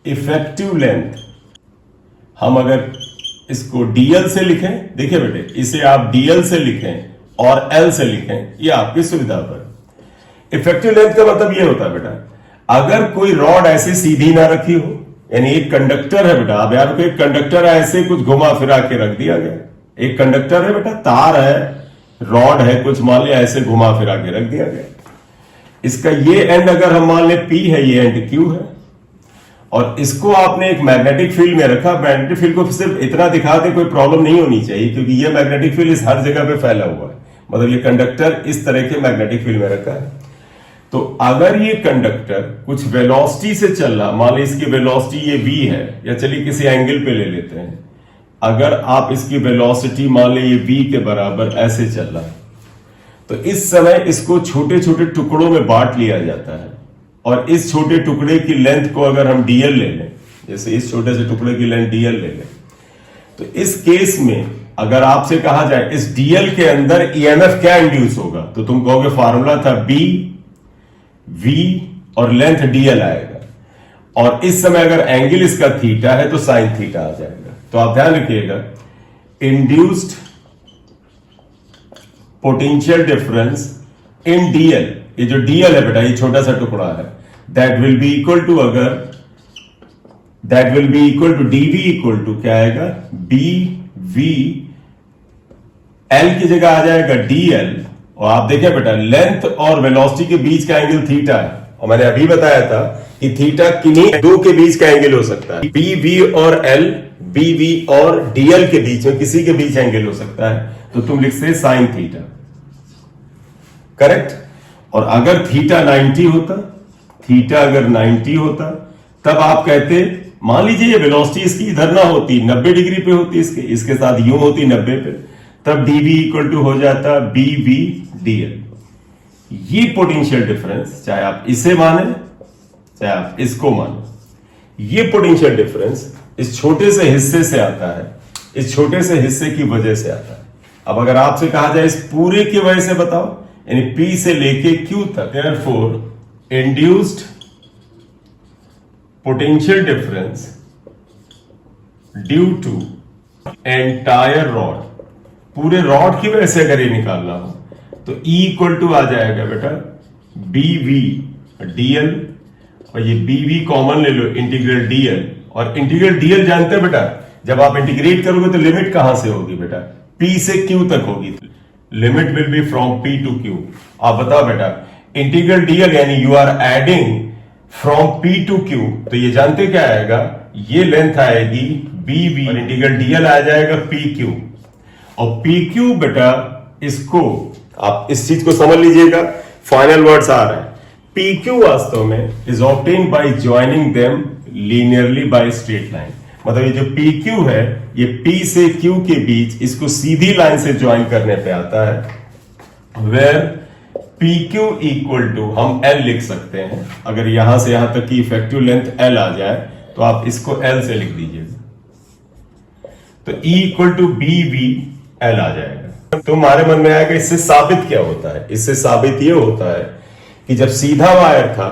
Effective length हम अगर इसको डीएल से लिखें, देखिए बेटे इसे आप डीएल से लिखें और एल से लिखें, ये आपकी सुविधा पर। इफेक्टिव लेंथ का मतलब ये होता है बेटा, अगर कोई रॉड ऐसे सीधी ना रखी हो, यानी एक कंडक्टर है बेटा, अब यार को एक कंडक्टर है ऐसे कुछ घुमा फिरा के रख दिया गया, एक कंडक्टर है बेटा, तार है, रॉड है, कुछ मान लिया ऐसे घुमा फिरा के रख दिया गया, इसका ये एंड अगर हम मान ले P है, ये एंड Q है, और इसको आपने एक मैग्नेटिक फील्ड में रखा। मैग्नेटिक फील्ड को सिर्फ इतना दिखा दे, कोई प्रॉब्लम नहीं होनी चाहिए, क्योंकि ये मैग्नेटिक फील्ड इस हर जगह पे फैला हुआ है, मतलब ये कंडक्टर इस तरह के मैग्नेटिक फील्ड में रखा है। तो अगर ये कंडक्टर कुछ वेलोसिटी से चल रहा, मान ली इसकी वेलोसिटी ये v है, या चलिए किसी एंगल पे ले लेते हैं, अगर आप इसकी वेलोसिटी मान ली ये v के बराबर ऐसे चल रहा है, तो इस समय इसको छोटे छोटे टुकड़ों में बांट लिया जाता है, और इस छोटे टुकड़े की लेंथ को अगर हम dl ले लें, जैसे इस छोटे से टुकड़े की लेंथ dl ले लें, तो इस केस में अगर आपसे कहा जाए इस dl के अंदर ईएमएफ क्या इंड्यूस होगा, तो तुम कहोगे फार्मूला था b v और लेंथ dl आएगा, और इस समय अगर एंगल इसका थीटा है तो साइन थीटा आ जाएगा। तो आप ध्यान रखिएगा, induced potential difference in dl, ये जो dl है बेटा, ये छोटा सा टुकड़ा है, that will be equal to, अगर that will be equal to dv equal to क्या आएगा, bv, l की जगह आ जाएगा dl, और आप देखें बेटा लेंथ और वेलोसिटी के बीच का एंगल थीटा है, और मैंने अभी बताया था कि थीटा किन्हीं दो के बीच का एंगल हो सकता है, bv और l, bv और dl के बीच में किसी के बीच एंगल हो सकता है, तो तुम लिखते साइन थीटा, करेक्ट। और अगर थीटा 90 होता, थीटा अगर 90 होता, तब आप कहते, मान लीजिए ये वेलोसिटी इसकी इधर ना होती, 90 डिग्री पे होती, इसके साथ यूं होती 90 पे, तब dv इक्वल टू हो जाता bv dl। ये पोटेंशियल डिफरेंस, चाहे आप इसे माने चाहे आप इसको माने, ये पोटेंशियल डिफरेंस इस छोटे से हिस्से से आता है, इस छोटे से हिस्से की वजह से आता है। अब अगर आपसे कहा जाए इस पूरे की वजह से बताओ, यानी P से लेके Q तक, therefore induced potential difference due to entire rod, पूरे रॉड की वजह से अगर ये निकालना हो तो E इक्वल टू आ जाएगा बेटा bv dl, और ये bv कॉमन ले लो, इंटीग्रल dl, और इंटीग्रल dl जानते हैं बेटा, जब आप इंटीग्रेट करोगे तो लिमिट कहां से होगी बेटा, P से Q तक होगी, limit will be from P to Q। आप बताओ बेटा इंटीग्रल dl यानी you are adding from P to Q, तो ये जानते क्या आएगा, ये लेंथ आएगी bv और इंटीग्रल dl आ जाएगा pq, और pq बेटा इसको आप इस चीज को समझ लीजिएगा, फाइनल वर्ड्स आ रहे हैं, pq वास्तव में is obtained by joining them linearly by straight line, मतलब ये जो PQ है ये P से Q के बीच इसको सीधी लाइन से ज्वाइन करने पे आता है, वेयर PQ इक्वल टू हम L लिख सकते हैं, अगर यहां से यहां तक की इफेक्टिव लेंथ L आ जाए तो आप इसको L से लिख दीजिएगा, तो E equal to BV L आ जाएगा। तुम्हारे मन में आएगा इससे साबित क्या होता है, इससे साबित ये होता है कि जब सीधा वायर था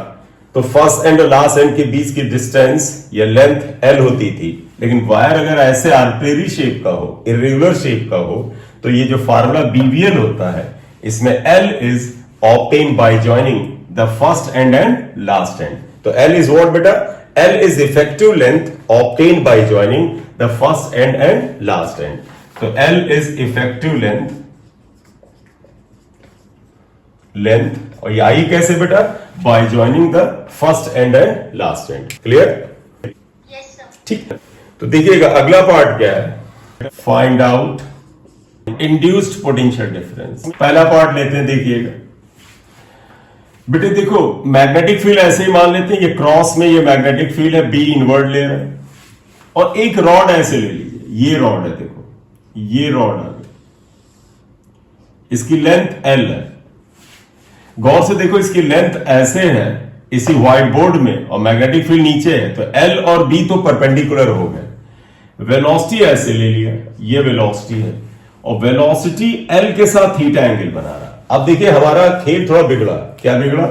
तो फर्स्ट एंड और लास्ट एंड के बीच की डिस्टेंस या लेंथ L होती थी, लेकिन वायर अगर ऐसे आर्बिट्रेरी शेप का हो, इरेगुलर शेप का हो, तो ये जो फार्मूला BVL होता है, इसमें L is obtained by joining the first and and last and. तो L इज व्हाट बेटा, L is effective length obtained by joining the first and and last and. तो L इज इफेक्टिव लेंथ, और ये आई कैसे बेटा, bye joining the first and and last and. Clear? Yes sir. ठीक है, तो देखिएगा अगला पार्ट क्या है, find out induced potential difference. पहला पार्ट लेते हैं, देखिएगा बेटे, देखो मैग्नेटिक फील्ड ऐसे ही मान लेते हैं, ये क्रॉस में ये मैग्नेटिक फील्ड है, B इनवर्ड ले रहा है, और एक रॉड ऐसे ले लीजिए, ये रॉड है, देखो ये रॉड आ गई, इसकी लेंथ L है, गौर से देखो इसकी लेंथ ऐसे है इसी व्हाइट बोर्ड में, और मैग्नेटिक फील्ड नीचे है, तो L और B तो परपेंडिकुलर हो गए, वेलोसिटी ऐसे ले लिया, ये वेलोसिटी है, और वेलोसिटी L के साथ थीटा एंगल बना रहा। अब देखिए हमारा खेल थोड़ा बिगड़ा, क्या बिगड़ा,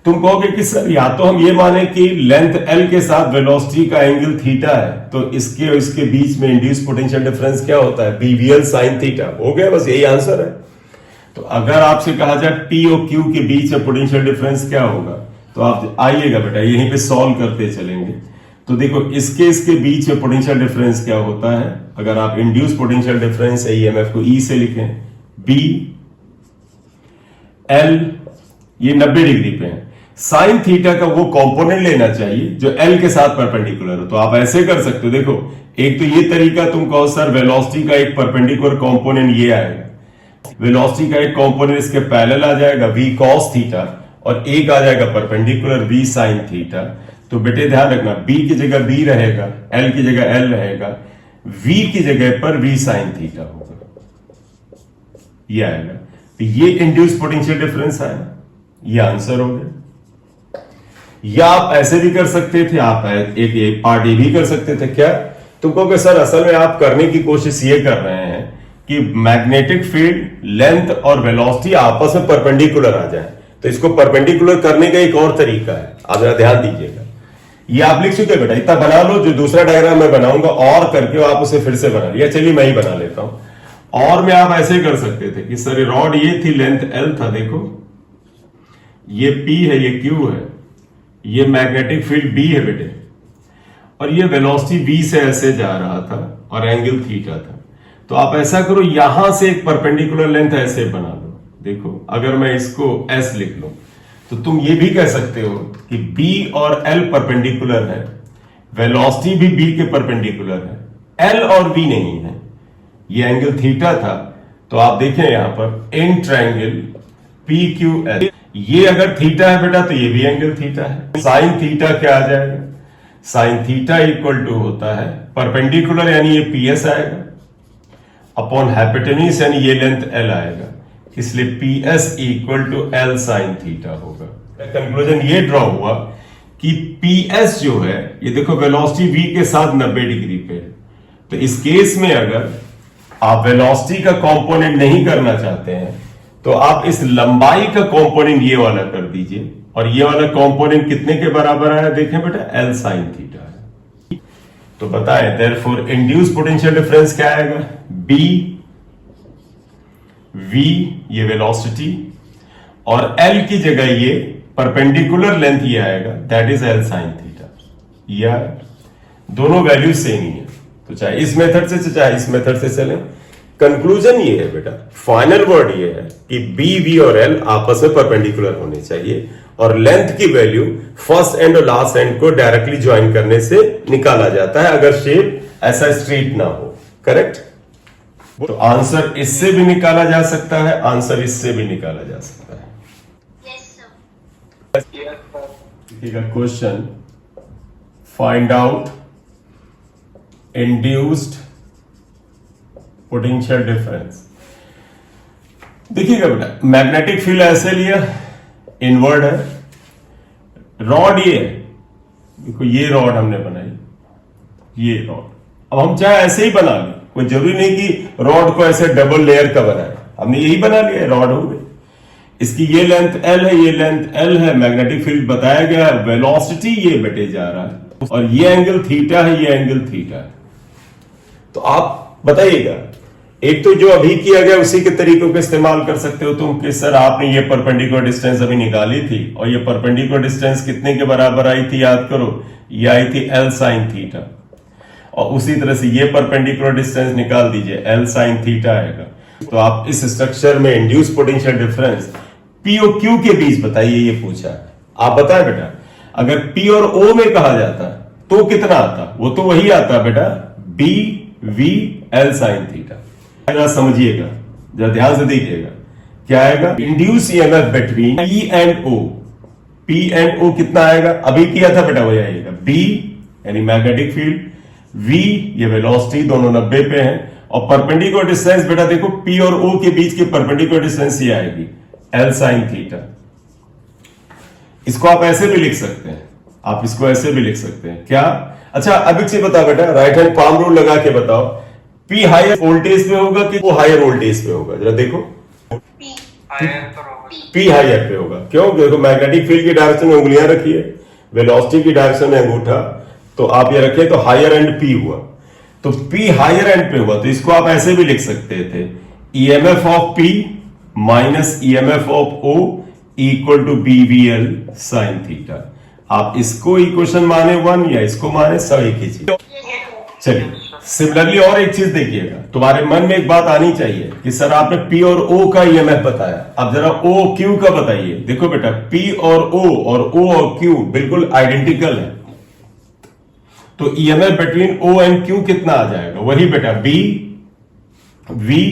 तुम कहोगे कि सर या तो हम ये माने कि लेंथ एल के साथ वेलोसिटी का एंगल थीटा है, तो इसके और इसके बीच में इंड्यूस पोटेंशियल डिफरेंस क्या होता है, बीवीएल साइन थीटा। हो गया, बस यही आंसर है। तो अगर आपसे कहा जाए पी और क्यू के बीच में पोटेंशियल डिफरेंस क्या होगा, तो आप आइएगा बेटा यहीं पे सॉल्व करते चलेंगे। तो देखो इसके बीच में पोटेंशियल डिफरेंस क्या होता है, अगर आप इंड्यूस पोटेंशियल डिफरेंस ईएमएफ को ई से लिखें, बी एल ये 90 डिग्री पे है, साइन थीटा का वो कंपोनेंट लेना चाहिए जो एल के साथ परपेंडिकुलर हो। तो आप ऐसे कर सकते हो, देखो एक तो ये तरीका तुम कहो सर वेलोसिटी का एक परपेंडिकुलर कंपोनेंट ये आएगा, वेलोसिटी का एक कंपोनेंट इसके पैरेलल आ जाएगा v cos थीटा, और एक आ जाएगा परपेंडिकुलर v sin थीटा। तो बेटे ध्यान रखना b की जगह b रहेगा, l की जगह l रहेगा, v की जगह पर v sin थीटा होगा, ये आएगा। तो ये इंड्यूस पोटेंशियल डिफरेंस आया, ये आंसर हो गया। या आप ऐसे भी कर सकते थे, आप एक पार्ट ये भी कर सकते थे, क्या तुम कहोगे सर असल में आप करने की कोशिश ये कर रहे हैं कि मैग्नेटिक फील्ड, लेंथ और वेलोसिटी आपस में परपेंडिकुलर आ जाए। तो इसको परपेंडिकुलर करने का एक और तरीका है, आप जरा ध्यान दीजिएगा। ये आप लिख चुके बेटा, इतना बना लो, जो दूसरा डायग्राम मैं बनाऊंगा और करके आप उसे फिर से बना लिया। चलिए मैं ही बना लेता हूं। और में आप ऐसे कर सकते थे कि सर रॉड ये थी, लेंथ एल था, देखो ये P है, ये Q है, ये मैग्नेटिक फील्ड B है बेटे, और ये वेलोसिटी V से ऐसे जा रहा था और एंगल थीटा था। तो आप ऐसा करो, यहां से एक परपेंडिकुलर लेंथ ऐसे बना लो। देखो अगर मैं इसको S लिख लूं तो तुम ये भी कह सकते हो कि B और L परपेंडिकुलर है, वेलोसिटी भी B के परपेंडिकुलर है, L और V नहीं है, ये एंगल थीटा था। तो आप देखें यहां पर इन ट्रायंगल PQL, ये अगर थीटा है बेटा तो ये भी एंगल थीटा है। साइन थीटा क्या आ जाएगा, साइन थीटा इक्वल टू होता है परपेंडिकुलर यानी ये PS आएगा अपॉन हाइपोटेन्यूज यानी ये लेंथ L आएगा, इसलिए PS equal to L sine theta होगा। कंक्लूजन ये ड्रॉ हुआ कि PS जो है ये देखो वेलोसिटी V के साथ 90 डिग्री पे है। तो इस केस में अगर आप वेलोसिटी का कंपोनेंट नहीं करना चाहते हैं तो आप इस लंबाई का कंपोनेंट ये वाला कर दीजिए, और ये वाला कंपोनेंट कितने के बराबर आया देखें बेटा, L साइन थीटा है। तो बताएं देयरफॉर इंड्यूस पोटेंशियल डिफरेंस क्या आएगा, B V ये वेलोसिटी और L की जगह ये परपेंडिकुलर लेंथ ये आएगा, that is L sine theta. या दोनों वैल्यू सेम ही है, तो चाहे इस मेथड से चाहे इस मेथड से चलें। कंक्लूजन ये है बेटा, फाइनल वर्ड ये है कि B V और L आपस में परपेंडिकुलर होने चाहिए, और लेंथ की वैल्यू फर्स्ट एंड और लास्ट एंड को डायरेक्टली ज्वाइन करने से निकाला जाता है अगर शेप ऐसा स्ट्रेट ना हो। करेक्ट? तो आंसर इससे भी निकाला जा सकता है, आंसर इससे भी निकाला जा सकता है। देखिएगा question, find out induced potential difference. देखिएगा बेटा, मैग्नेटिक फील्ड ऐसे लिया, इनवर्ड है, रॉड ये है, देखो ये रॉड हमने बनाई, ये रॉड। अब हम चाहे ऐसे ही बना लें, कोई जरूरी नहीं कि रॉड को ऐसे डबल लेयर का बनाए, हमने यही बना लिया, रॉड हो गई। इसकी ये लेंथ L है, ये लेंथ L है, मैग्नेटिक फील्ड बताया गया, वेलोसिटी ये बेटे जा रहा है, और ये एंगल थीटा है, ये एंगल थीटा है। तो आप बताइएगा, एक तो जो अभी किया गया उसी के तरीकों का इस्तेमाल कर सकते हो तुम कि सर आपने ये परपेंडिकुलर डिस्टेंस अभी निकाली थी, और ये परपेंडिकुलर डिस्टेंस कितने के बराबर आई थी याद करो, ये आई थी L साइन थीटा, और उसी तरह से ये परपेंडिकुलर डिस्टेंस निकाल दीजिए, L साइन थीटा आएगा। तो आप इस स्ट्रक्चर में इंड्यूस पोटेंशियल डिफरेंस P और Q के बीच बताइए, ये पूछा है। आप बताएं बेटा, अगर P और O में कहा जाता तो कितना आता, वो तो वही आता बेटा, B V L sine theta. जरा समझिएगा, जरा ध्यान से देखिएगा क्या आएगा, induce EMF between P and O। P and O कितना आएगा, अभी किया था बेटा वही आएगा, B यानी मैग्नेटिक फील्ड, V ये वेलोसिटी, दोनों 90 पे हैं, और परपेंडिकुलर डिस्टेंस बेटा देखो P और O के बीच की परपेंडिकुलर डिस्टेंस ये आएगी L साइन थीटा। इसको आप ऐसे भी लिख सकते हैं, आप इसको ऐसे भी लिख सकते हैं क्या। अच्छा अब एक चीज बताओ बेटा, राइट हैंड पाम रूल लगा के बताओ, P हायर वोल्टेज पे होगा कि वो हायर वोल्टेज पे होगा, जरा देखो। P हायर पे होगा, क्यों? देखो मैग्नेटिक फील्ड की डायरेक्शन में उंगलियां रखी है, वेलोसिटी की डायरेक्शन में अंगूठा, तो आप ये रखें तो हायर एंड पी हुआ, तो पी हायर एंड पे हुआ, तो इसको आप ऐसे भी लिख सकते थे, EMF of P minus EMF of O equal to BVL sine theta. आप इसको इक्वेशन माने 1 या इसको माने सब एक ही चीज। चलिए सिमिलरली और एक चीज देखिएगा, तुम्हारे मन में एक बात आनी चाहिए कि सर आपने पी और ओ का ईएमएफ बताया, अब जरा ओ क्यू का बताइए। देखो बेटा पी और ओ क्यू बिल्कुल आइडेंटिकल है, तो EMF between O and Q कितना आ जाएगा? वही बेटा बी वी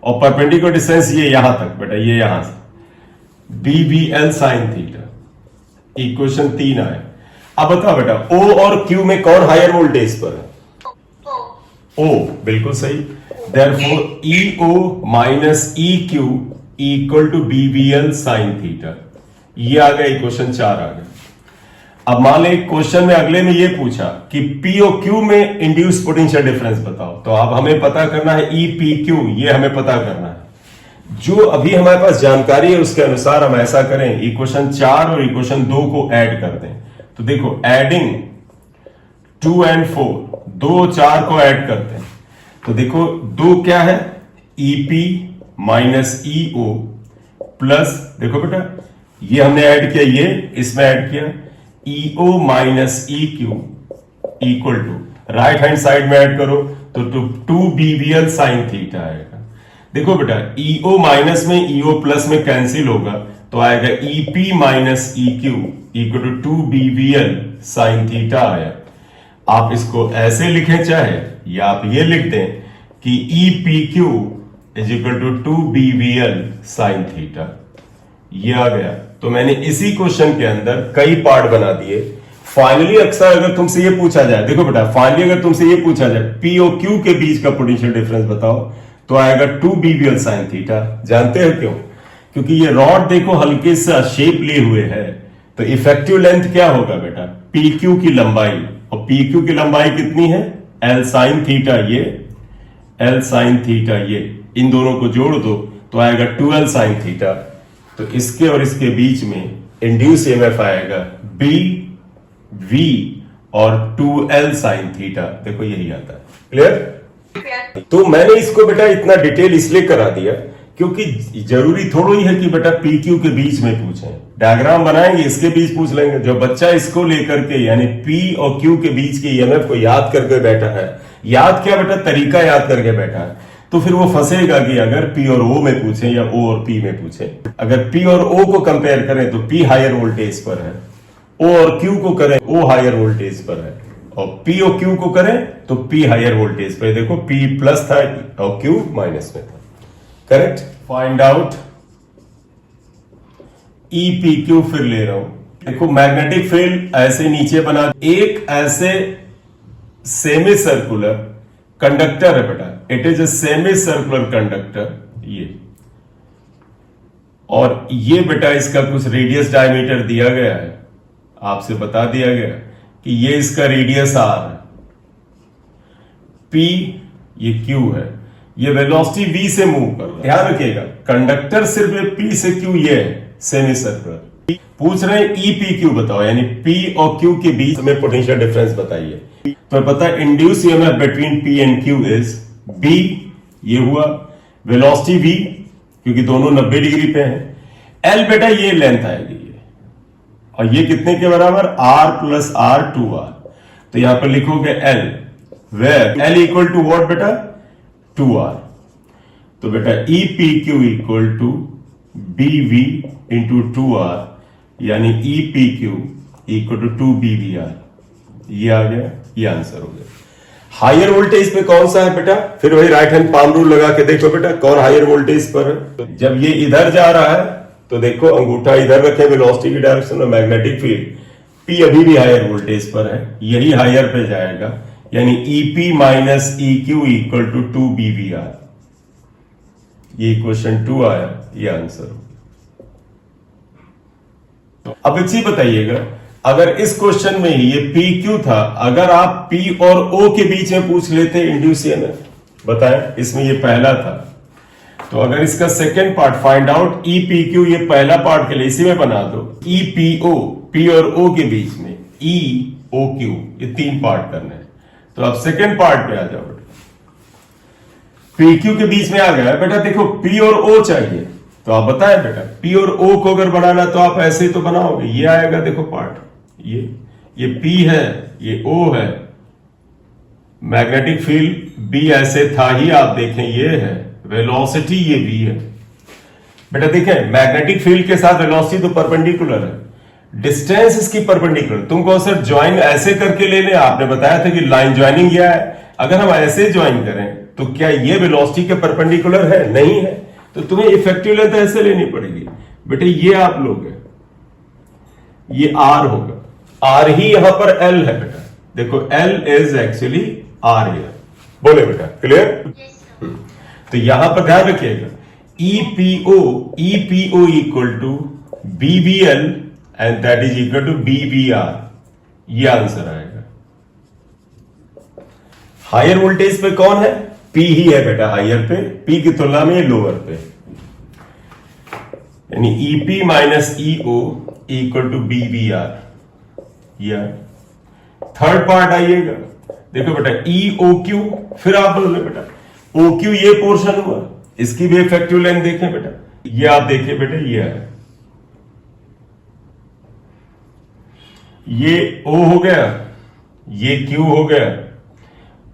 और परपेंडिकुलर डिस्टेंस ये यहां तक बेटा, ये यहां से B V L sine theta. Equation 3 आए। अब बताओ बेटा ओ और क्यू में कौन हायर वोल्टेज पर है? ओ, बिल्कुल सही। Therefore E O minus E Q equal to BVL sine theta. ये आ गया, इक्वेशन 4 आ गया। अब मान लें क्वेश्चन में अगले में ये पूछा कि पी और क्यू में इंड्यूस पोटेंशियल डिफरेंस बताओ, तो अब हमें पता करना है ई पी क्यू, ये हमें पता करना है। जो अभी हमारे पास जानकारी है उसके अनुसार हम ऐसा करें, इक्वेशन 4 और इक्वेशन 2 को ऐड कर दें। तो देखो एडिंग 2 and 4, 2 4 को ऐड करते हैं, तो देखो 2 क्या है? ईपी माइनस ईओ प्लस, देखो बेटा ये हमने ऐड किया, ये इसमें ऐड किया EO minus E Q equal to, right hand side में ऐड करो तो 2 बीवीएल साइन थीटा आएगा। देखो बेटा ईओ माइनस में ईओ प्लस में कैंसिल होगा, तो आएगा EP minus E Q equal to 2 BVL sine theta आया। आप इसको ऐसे लिखें चाहे, या आप ये लिख दें कि E P Q is equal to 2 BVL sine theta. ये आ गया। तो मैंने इसी क्वेश्चन के अंदर कई पार्ट बना दिए। फाइनली अक्सर अगर तुमसे ये पूछा जाए, देखो बेटा फाइनली अगर तुमसे ये पूछा जाए पी और क्यू के बीच का पोटेंशियल डिफरेंस बताओ, तो आएगा 2 बीवीएल साइन थीटा। जानते हो क्यों? क्योंकि ये रॉड देखो हल्के सा शेप लिए हुए है, तो इफेक्टिव लेंथ क्या होगा बेटा? पी क्यू की लंबाई, और पी क्यू की लंबाई कितनी है? एल साइन थीटा, ये एल साइन थीटा, ये इन दोनों को जोड़ दो तो आएगा 2L साइन थीटा। तो इसके और इसके बीच में इंड्यूस ईएमएफ आएगा बी वी और 2L साइन थीटा। देखो यही आता है। क्लियर? तो मैंने इसको बेटा इतना डिटेल इसलिए करा दिया क्योंकि जरूरी थोड़ा ही है कि बेटा पी क्यू के बीच में पूछें, डायग्राम बनाएंगे इसके बीच पूछ लेंगे। जो बच्चा इसको लेकर के यानी पी और क्यू के बीच के ईएमएफ को याद करके बैठा है, याद क्या बेटा? तरीका याद करके बैठा है, तो फिर वो फंसेगा कि अगर पी और ओ में पूछें या ओ और पी में पूछें। अगर पी और ओ को कंपेयर करें तो पी हायर वोल्टेज पर है, ओ और क्यू को करें ओ हायर वोल्टेज पर है, और पी और क्यू को करें तो पी हायर वोल्टेज पर। देखो पी प्लस था और क्यू माइनस में था। करेक्ट? फाइंड आउट ई पी क्यू। फिर ले रहा हूं, देखो मैग्नेटिक फील्ड ऐसे नीचे बना, एक ऐसे सेमी सर्कुलर कंडक्टर है बेटा, it is a semi circular conductor ये, और ये बेटा इसका कुछ रेडियस डायमीटर दिया गया है, आपसे बता दिया गया कि ये इसका रेडियस आर है, पी ये क्यू है, ये वेलोसिटी v से मूव कर रहा है। ध्यान रखिएगा कंडक्टर सिर्फ ये p से q ये है सेमी सर्कुलर। पूछ रहे हैं ई पी क्यू बताओ, यानी p और q के बीच में पोटेंशियल डिफरेंस बताइए। तो पता है induce EMF between p and q is b, ये हुआ वेलोसिटी v क्योंकि दोनों 90 डिग्री पे हैं। l बेटा ये लेंथ आएगी ये, और ये कितने के बराबर? r plus r 2r। तो यहां पर लिखोगे l, where l equal to what बेटा? 2r। तो बेटा E P Q equal to B V into 2r, यानी E P Q equal to 2 B V R. ये आ गया, ये आंसर हो गया। हायर वोल्टेज पे कौन सा है बेटा? फिर वही राइट हैंड पाम रूल लगा के देखो बेटा कौन हायर वोल्टेज पर है। तो जब ये इधर जा रहा है तो देखो अंगूठा इधर रखे वेलोसिटी की डायरेक्शन में, मैग्नेटिक फील्ड पी अभी भी हायर वोल्टेज पर है, यही हायर पे जाएगा, यानी EP minus E Q equal to 2 BVR. ये क्वेश्चन 2 आया, ये आंसर। अब एक चीज बताइएगा, अगर इस क्वेश्चन में ही ये पी क्यू था, अगर आप पी और ओ के बीच में पूछ लेते इंड्यूस ईएमएफ, बताएं इसमें ये पहला था, तो अगर इसका सेकेंड पार्ट फाइंड आउट ई पी क्यू, ये पहला पार्ट के लिए इसी में बना दो, ई पी ओ, पी और ओ के बीच में ई ओ क्यू, ये 3 पार्ट करने हैं। तो अब सेकेंड पार्ट पे आ जाओ बेटा, पी क्यू के बीच में आ गया बेटा। देखो पी और ओ चाहिए, तो आप बताएं बेटा, पी और ओ को अगर बनाना तो आप ऐसे ही तो बनाओगे, ये आएगा देखो पार्ट, ये पी है, ये ओ है, मैग्नेटिक फील्ड बी ऐसे था ही, आप देखें ये है, वेलोसिटी ये बी है बेटा। देखें मैग्नेटिक फील्ड के साथ वेलोसिटी तो परपेंडिकुलर है, डिस्टेंस इसकी परपेंडिकुलर। तुमको सर ज्वाइन ऐसे करके ले लें, आपने बताया था कि लाइन ज्वाइनिंग क्या है, अगर हम ऐसे ज्वाइन करें तो क्या ये वेलोसिटी के परपेंडिकुलर है? नहीं है, तो तुम्हें इफेक्टिव लेंथ ऐसे लेनी पड़ेगी बेटे। ये आप लोग ये आर होगा, आर ही यहां पर एल है बेटा। देखो L is actually R here, बोले बेटा, क्लियर? तो यहां पर ध्यान रखिएगा, EPO equal to BBL and that is equal to BBR, ये आंसर आएगा। हायर वोल्टेज पे कौन है? पी ही है बेटा हायर पे, पी की तुलना में लोअर पे, यानी EP minus EO equal to BBR. या थर्ड पार्ट आइएगा, देखो बेटा ई ओ क्यू, फिर आप बोलो बेटा ओ क्यू ये पोर्शन हुआ, इसकी भी इफेक्टिव लेंथ देखें बेटा, ये आप देखिए बेटा, ये है, ये ओ हो गया, ये क्यू हो गया,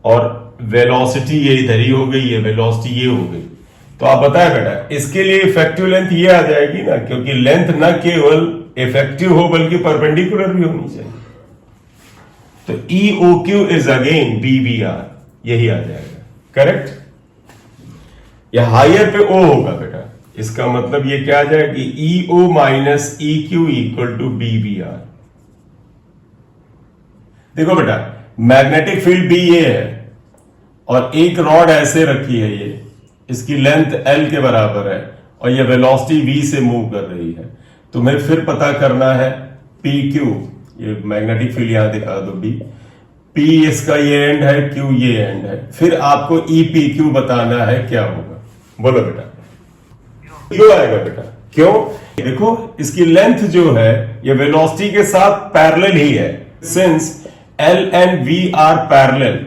और वेलोसिटी ये इधर ही हो गई, ये वेलोसिटी ये हो गई। तो आप बताएं बेटा इसके लिए इफेक्टिव लेंथ ये आ जाएगी ना, क्योंकि लेंथ न केवल इफेक्टिव हो बल्कि परपेंडिकुलर भी होनी चाहिए। तो E O Q is again B B R, यही आ जाएगा, करेक्ट? या हायर पे ओ होगा बेटा, इसका मतलब ये क्या आ जाएगा, E O minus E Q equal to B B R. देखो बेटा मैग्नेटिक फील्ड भी ये है, और एक रॉड ऐसे रखी है, ये इसकी लेंथ एल के बराबर है, और ये वेलोसिटी वी से मूव कर रही है। तुम्हें फिर पता करना है पी क्यू, ये मैग्नेटिक फील्ड यहां दिखा दो, बी पी इसका ये एंड है, क्यू ये एंड है, फिर आपको ई पी क्यू बताना है क्या होगा, बोलो बेटा। क्यों आएगा बेटा? क्यों? देखो इसकी लेंथ जो है ये वेलोसिटी के साथ पैरेलल ही है, since L and V are parallel,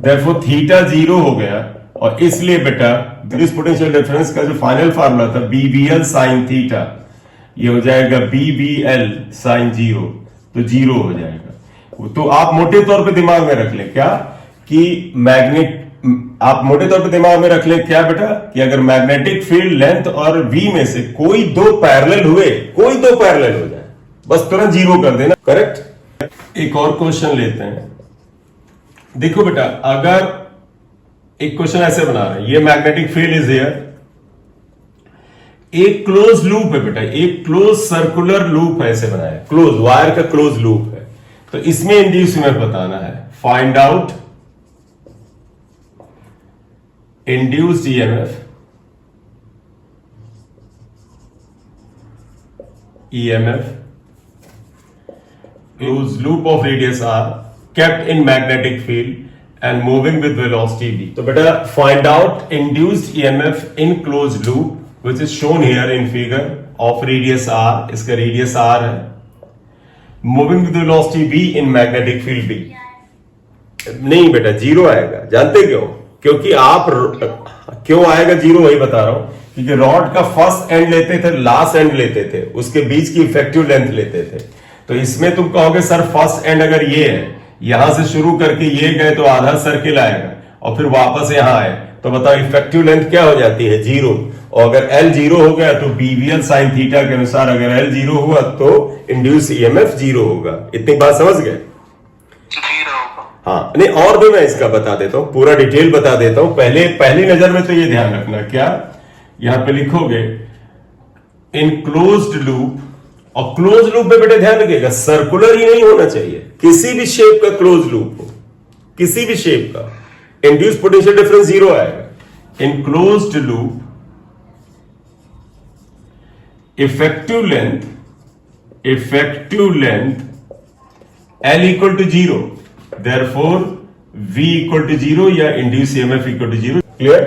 therefore theta 0 हो गया, और इसलिए बेटा दिस पोटेंशियल डिफरेंस का जो फाइनल फार्मूला था बीबीएल साइन थीटा, ये हो जाएगा बीबीएल साइन 0, तो 0 हो जाएगा। तो आप मोटे तौर पे दिमाग में रख लें क्या कि आप मोटे तौर पे दिमाग में रख लें क्या बेटा, कि अगर मैग्नेटिक फील्ड लेंथ और वी में से कोई दो पैरेलल हुए, कोई दो पैरेलल हो जाए, बस तुरंत 0 कर देना, करेक्ट? एक और क्वेश्चन लेते हैं। देखो बेटा अगर एक क्वेश्चन ऐसे बना रहे हैं, ये मैग्नेटिक फील्ड इज हियर, एक क्लोज लूप है बेटा, एक क्लोज सर्कुलर लूप है, ऐसे बनाया, क्लोज वायर का क्लोज लूप है, तो इसमें इंड्यूस में बताना है, find out induced EMF, closed loop of radius r kept in magnetic field and moving with velocity v. तो बेटा find out induced EMF in closed loop which is shown here in figure of radius r, इसका radius r है, moving with velocity v in magnetic field b. नहीं बेटा 0 आएगा, जानते क्यों? क्योंकि आप क्यों आएगा 0 वही बता रहा हूं, क्योंकि रॉड का फर्स्ट एंड लेते थे, लास्ट एंड लेते थे, उसके बीच की इफेक्टिव लेंथ लेते थे। तो इसमें तुम कहोगे सर फर्स्ट एंड अगर ये है, यहां से शुरू करके ये गए तो आधा सर्किल आएगा और फिर वापस यहां आए, तो बताओ इफेक्टिव लेंथ क्या हो जाती है? 0। और अगर L 0 हो गया तो बीबीएल साइन थीटा के अनुसार अगर L 0 हुआ तो इंड्यूस ईएमएफ 0 होगा। इतनी बात समझ गए? हाँ, नहीं और भी मैं इसका बता देता हूं, पूरा डिटेल बता देता हूं। पहली नजर में तो ये ध्यान रखना, क्या यहां पे लिखोगे इन क्लोज्ड लूप, और क्लोज लूप में बेटे ध्यान रखिएगा सर्कुलर ही नहीं होना चाहिए, किसी भी शेप का क्लोज लूप हो, किसी भी शेप का, इंड्यूस पोटेंशियल डिफरेंस 0 आएगा। In closed loop effective length L equal to 0, therefore V equal to 0 या induce EMF equal to 0। Clear?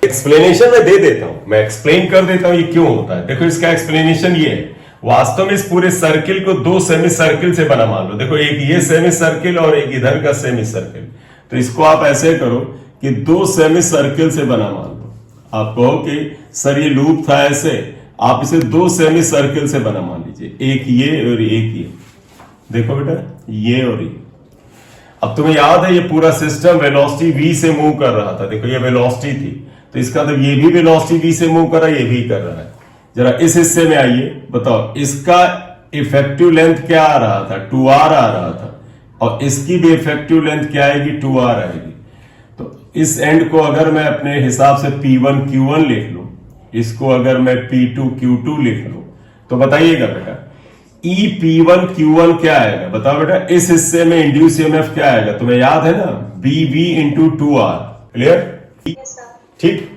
Explanation मैं दे देता हूं, मैं एक्सप्लेन कर देता हूं ये क्यों होता है। देखो इसका एक्सप्लेनेशन ये है, वास्तव में इस पूरे सर्किल को दो सेमी सर्किल से बना मान लो। देखो एक ये सेमी सर्किल और एक इधर का सेमी सर्किल, तो इसको आप ऐसे करो कि दो सेमी सर्किल से बना मान लो। आप कहो कि सर ये लूप था ऐसे, आप इसे दो सेमी सर्किल से बना मान लीजिए, एक ये और एक ये। देखो बेटा ये और ये। अब तुम्हें याद है ये पूरा सिस्टम वेलोसिटी v से मूव कर रहा था। देखो ये वेलोसिटी थी, तो इसका मतलब ये भी वेलोसिटी v से मूव कर रहा है, ये भी कर रहा है। जरा इस हिस्से में आइए, बताओ इसका इफेक्टिव लेंथ क्या आ रहा था, 2r आ रहा था, और इसकी भी इफेक्टिव लेंथ क्या आएगी, 2r आएगी। तो इस एंड को अगर मैं अपने हिसाब से P1 Q1 लिख लूं, इसको अगर मैं P2 Q2 लिख लूं, तो बताइएगा बेटा E P1 Q1 क्या आएगा, बताओ बेटा। इस हिस्से में इंड्यूस ईएमएफ क्या आएगा, तुम्हें याद है ना, BV इंटू 2R। क्लियर? ठीक।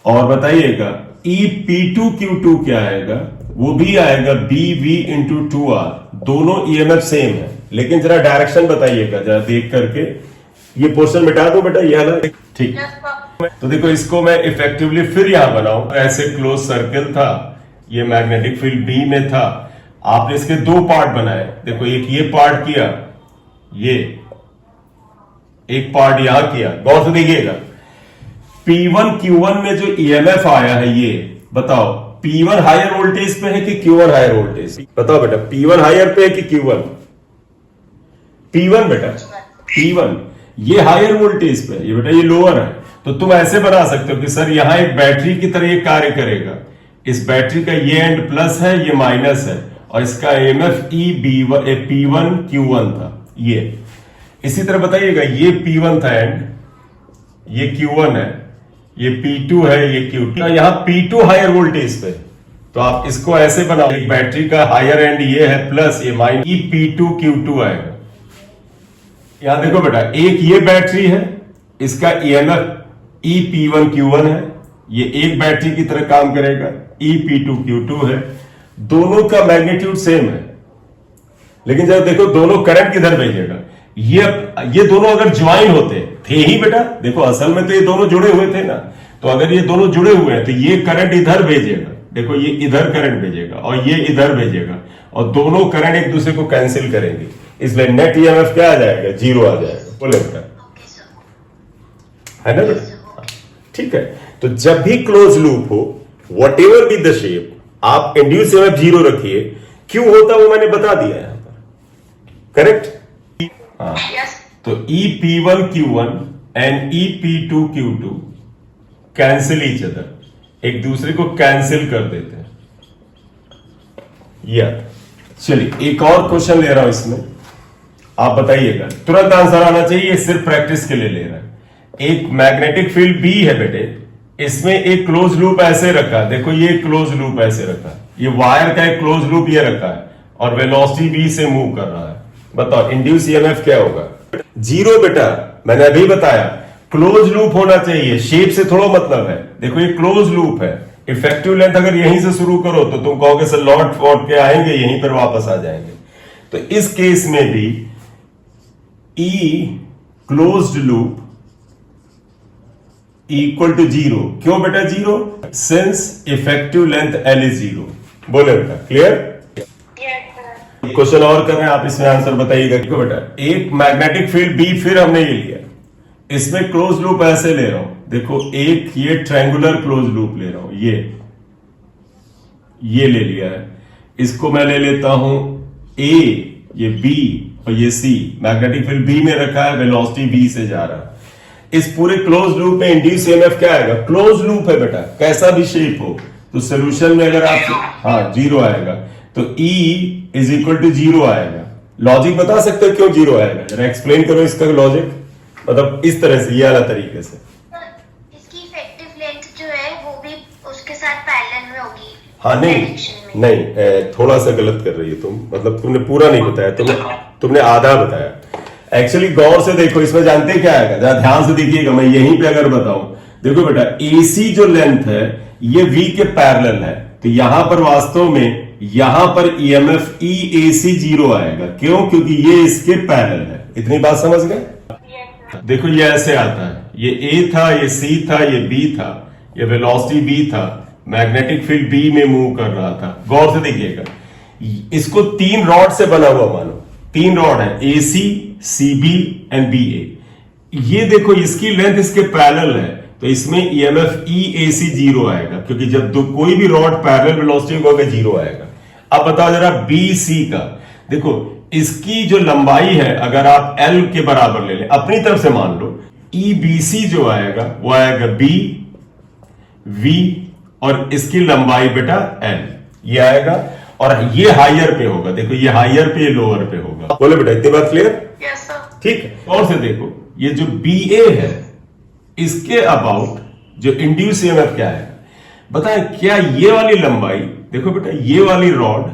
और बताइएगा E P2 Q2 क्या आएगा, वो भी आएगा BV इंटू 2R। दोनों ईएमएफ सेम है, लेकिन जरा डायरेक्शन बताइएगा, जरा देख करके। ये पोर्शन मिटा दो बेटा, ये वाला। ठीक। तो देखो इसको मैं इफेक्टिवली फिर यहां बनाऊं, ऐसे क्लोज सर्किल था, ये मैग्नेटिक फील्ड B में था। आपने इसके दो पार्ट बनाए। देखो एक ये पार्ट किया, ये एक पार्ट यहां किया। गौर से देखिएगा P1 Q1 में जो ईएमएफ आया है, ये बताओ P1 हायर वोल्टेज पे है कि Q1 हायर वोल्टेज? बताओ बेटा, P1 हायर पे है कि Q1? P1 बेटा, P1 ये हायर वोल्टेज पे है, ये बेटा ये लोअर है। तो तुम ऐसे बना सकते हो कि सर यहां एक बैटरी की तरह ये कार्य करेगा। इस बैटरी का ये एंड प्लस है, ये माइनस है, और इसका एमएफ P1 Q1 था। ये इसी तरह बताइएगा, ये P1 था एंड, ये Q1 है, ये P2 है, ये Q2। यहां P2 हायर वोल्टेज पे, तो आप इसको ऐसे बनाओ, एक बैटरी का हायर एंड ये है प्लस, ये माइनस, P2 Q2 आएगा। यहां देखो बेटा, एक ये बैटरी है, इसका ईएमएफ P1 Q1 है, ये एक बैटरी की तरह काम करेगा, P2 Q2 है। दोनों का मैग्नीट्यूड सेम है, लेकिन जब देखो दोनों करंट किधर भेजेगा। ये दोनों अगर ज्वाइन होते थे ही बेटा, देखो असल में तो ये दोनों जुड़े हुए थे ना, तो अगर ये दोनों जुड़े हुए हैं तो ये करंट इधर भेजेगा, देखो ये इधर करंट भेजेगा और ये इधर भेजेगा, और दोनों करंट एक दूसरे को कैंसिल करेंगे, इसलिए नेट ईएमएफ क्या आ जाएगा, 0 आ जाएगा। बोले बेटा, है ना बेटा? ठीक है। तो जब भी क्लोज लूप हो, what ever be the shape, आप इंड्यूस ईएमएफ 0 रखिए। क्यों होता वो मैंने बता दिया यहां पर, करेक्ट? हाँ। तो P1 Q1 and P2 Q2 cancel each other, एक दूसरे को कैंसिल कर देते हैं। या चलिए एक और क्वेश्चन ले रहा हूं, इसमें आप बताइएगा, तुरंत आंसर आना चाहिए, सिर्फ प्रैक्टिस के लिए ले रहा है। एक मैग्नेटिक फील्ड B है बेटे, इसमें एक क्लोज लूप ऐसे रखा है, देखो ये क्लोज लूप ऐसे रखा है, ये वायर का एक क्लोज लूप ये रखा है, और वेलोसिटी V से मूव कर रहा है। बताओ इंड्यूस ईएमएफ क्या होगा? 0 बेटा, मैंने अभी बताया क्लोज लूप होना चाहिए, शेप से थोड़ा मतलब है। देखो ये क्लोज लूप है, इफेक्टिव लेंथ अगर यहीं से शुरू करो तो तुम कहोगे सर लौट लौट के आएंगे, यहीं पर वापस आ जाएंगे। तो इस केस में भी E closed loop equal to 0। क्यों बेटा 0? Since effective length L is 0। बोले बेटा, क्लियर? क्वेश्चन और कर रहे हैं, आप इसमें आंसर बताइएगा। क्यों बेटा, एक मैग्नेटिक फील्ड B फिर हमने ये लिया, इसमें क्लोज लूप ऐसे ले रहा हूं, देखो एक ये ट्रायंगुलर क्लोज लूप ले रहा हूं, ये ले लिया है। इसको मैं ले लेता हूं A, ये B और ये C। मैग्नेटिक फील्ड B में रखा है, वेलोसिटी V से जा रहा है। इस पूरे क्लोज लूप में इंड्यूस ईएमएफ क्या आएगा? क्लोज लूप है बेटा, कैसा भी शेप हो, तो सोल्यूशन में अगर आप 0 आएगा, तो E इज इक्वल टू 0 आएगा। लॉजिक बता सकते हो क्यों 0 आएगा? जरा एक्सप्लेन करो इसका लॉजिक, मतलब इस तरह से, ये वाला तरीके से। इसकी इफेक्टिव लेंथ जो है वो भी उसके साथ पैरेलल में होगी। हाँ नहीं, थोड़ा सा गलत कर रही है तुम, मतलब तुमने पूरा नहीं बताया, तुमने आधा बताया। एक्चुअली गौर से देखो, इसमें जानते क्या आएगा, जरा ध्यान से देखिएगा। मैं यहीं पे अगर बताऊं, देखो बेटा AC जो लेंथ है ये V के पैरेलल है, तो यहां पर वास्तव में यहां पर EMF EAC 0 आएगा। क्यों? क्योंकि ये इसके पैरेलल है। इतनी बात समझ गए? देखो ये ऐसे आता है, ये A था, ये C था, ये B था, ये वेलोसिटी b था, मैग्नेटिक फील्ड b में मूव कर रहा था। गौर से देखिएगा, इसको 3 रॉड से बना हुआ मानो, 3 रॉड है, AC, CB एंड BA। ये देखो इसकी लेंथ इसके पैरेलल है, तो इसमें EMF EAC 0 आएगा, क्योंकि जब कोई भी रॉड पैरेलल वेलोसिटी को 0 आएगा। अब बताओ जरा BC का, देखो इसकी जो लंबाई है अगर आप L के बराबर ले लें, अपनी तरफ से मान लो, EBC जो आएगा वो आएगा B, V और इसकी लंबाई बेटा L, ये आएगा। और ये हायर पे होगा, देखो ये हायर पे, ये लोअर पे होगा। बोले बेटा, इतनी बात क्लियर? Yes sir. ठीक है। और से देखो, ये जो BA है इसके अबाउट जो इंड्यूस EMF क्या है बताएं, क्या ये वाली लंबाई, देखो बेटा ये वाली रॉड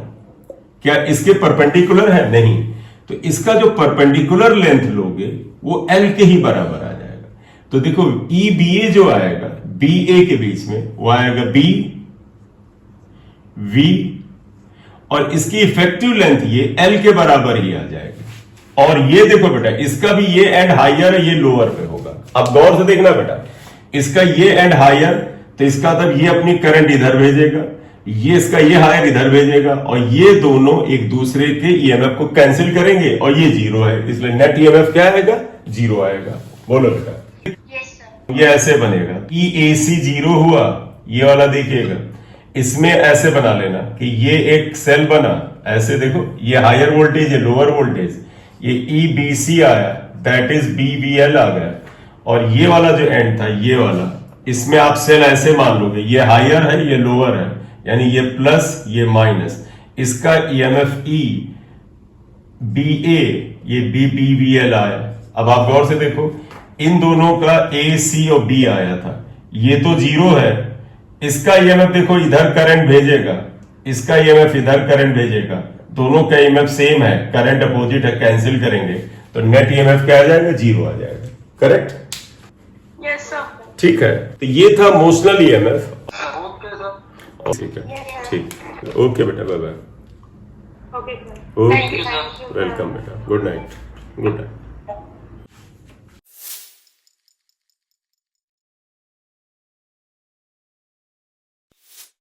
क्या इसके परपेंडिकुलर है? नहीं, तो इसका जो परपेंडिकुलर लेंथ लोगे वो L के ही बराबर आ जाएगा। तो देखो EBA जो आएगा BA के बीच में वो आएगा B, V और इसकी इफेक्टिव लेंथ ये L के बराबर ही आ जाएगी। और ये देखो बेटा, इसका भी ये एंड हायर है, ये लोअर पे होगा। अब गौर से देखना बेटा, इसका ये एंड हायर, तो इसका तब ये अपनी करंट इधर भेजेगा, ये इसका ये हायर इधर भेजेगा, और ये दोनों एक दूसरे के EMF को कैंसिल करेंगे और ये 0 है, इसलिए नेट EMF क्या आएगा? 0 आएगा। बोलो बेटा, यस सर। ये ऐसे बनेगा, EAC 0 हुआ, ये वाला देखिएगा, इसमें ऐसे बना लेना कि ये एक सेल बना, ऐसे देखो ये हायर वोल्टेज है, लोअर वोल्टेज, ये EBC आया, दैट इज BBL आ गया, और ये वाला जो एंड था ये वाला, इसमें आप सेल ऐसे मान लोगे, ये हायर है ये लोअर है, यानी ये प्लस ये माइनस, इसका EMF E BA, ये BBL आया। अब आप गौर से देखो, इन दोनों का AC और B आया था, ये तो 0 है, इसका EMF देखो इधर करंट भेजेगा, इसका EMF इधर करंट भेजेगा, दोनों का EMF सेम है, करंट अपोजिट है, कैंसिल करेंगे तो नेट EMF क्या आ जाएगा? 0 आ जाएगा। करेक्ट? Yes sir. ठीक है, तो ये था मोशनल EMF। ठीक है, Yes, ठीक, ओके बेटा, bye bye. Okay sir. Okay, thank you sir. Welcome बेटा, गुड नाइट, गुड नाइट।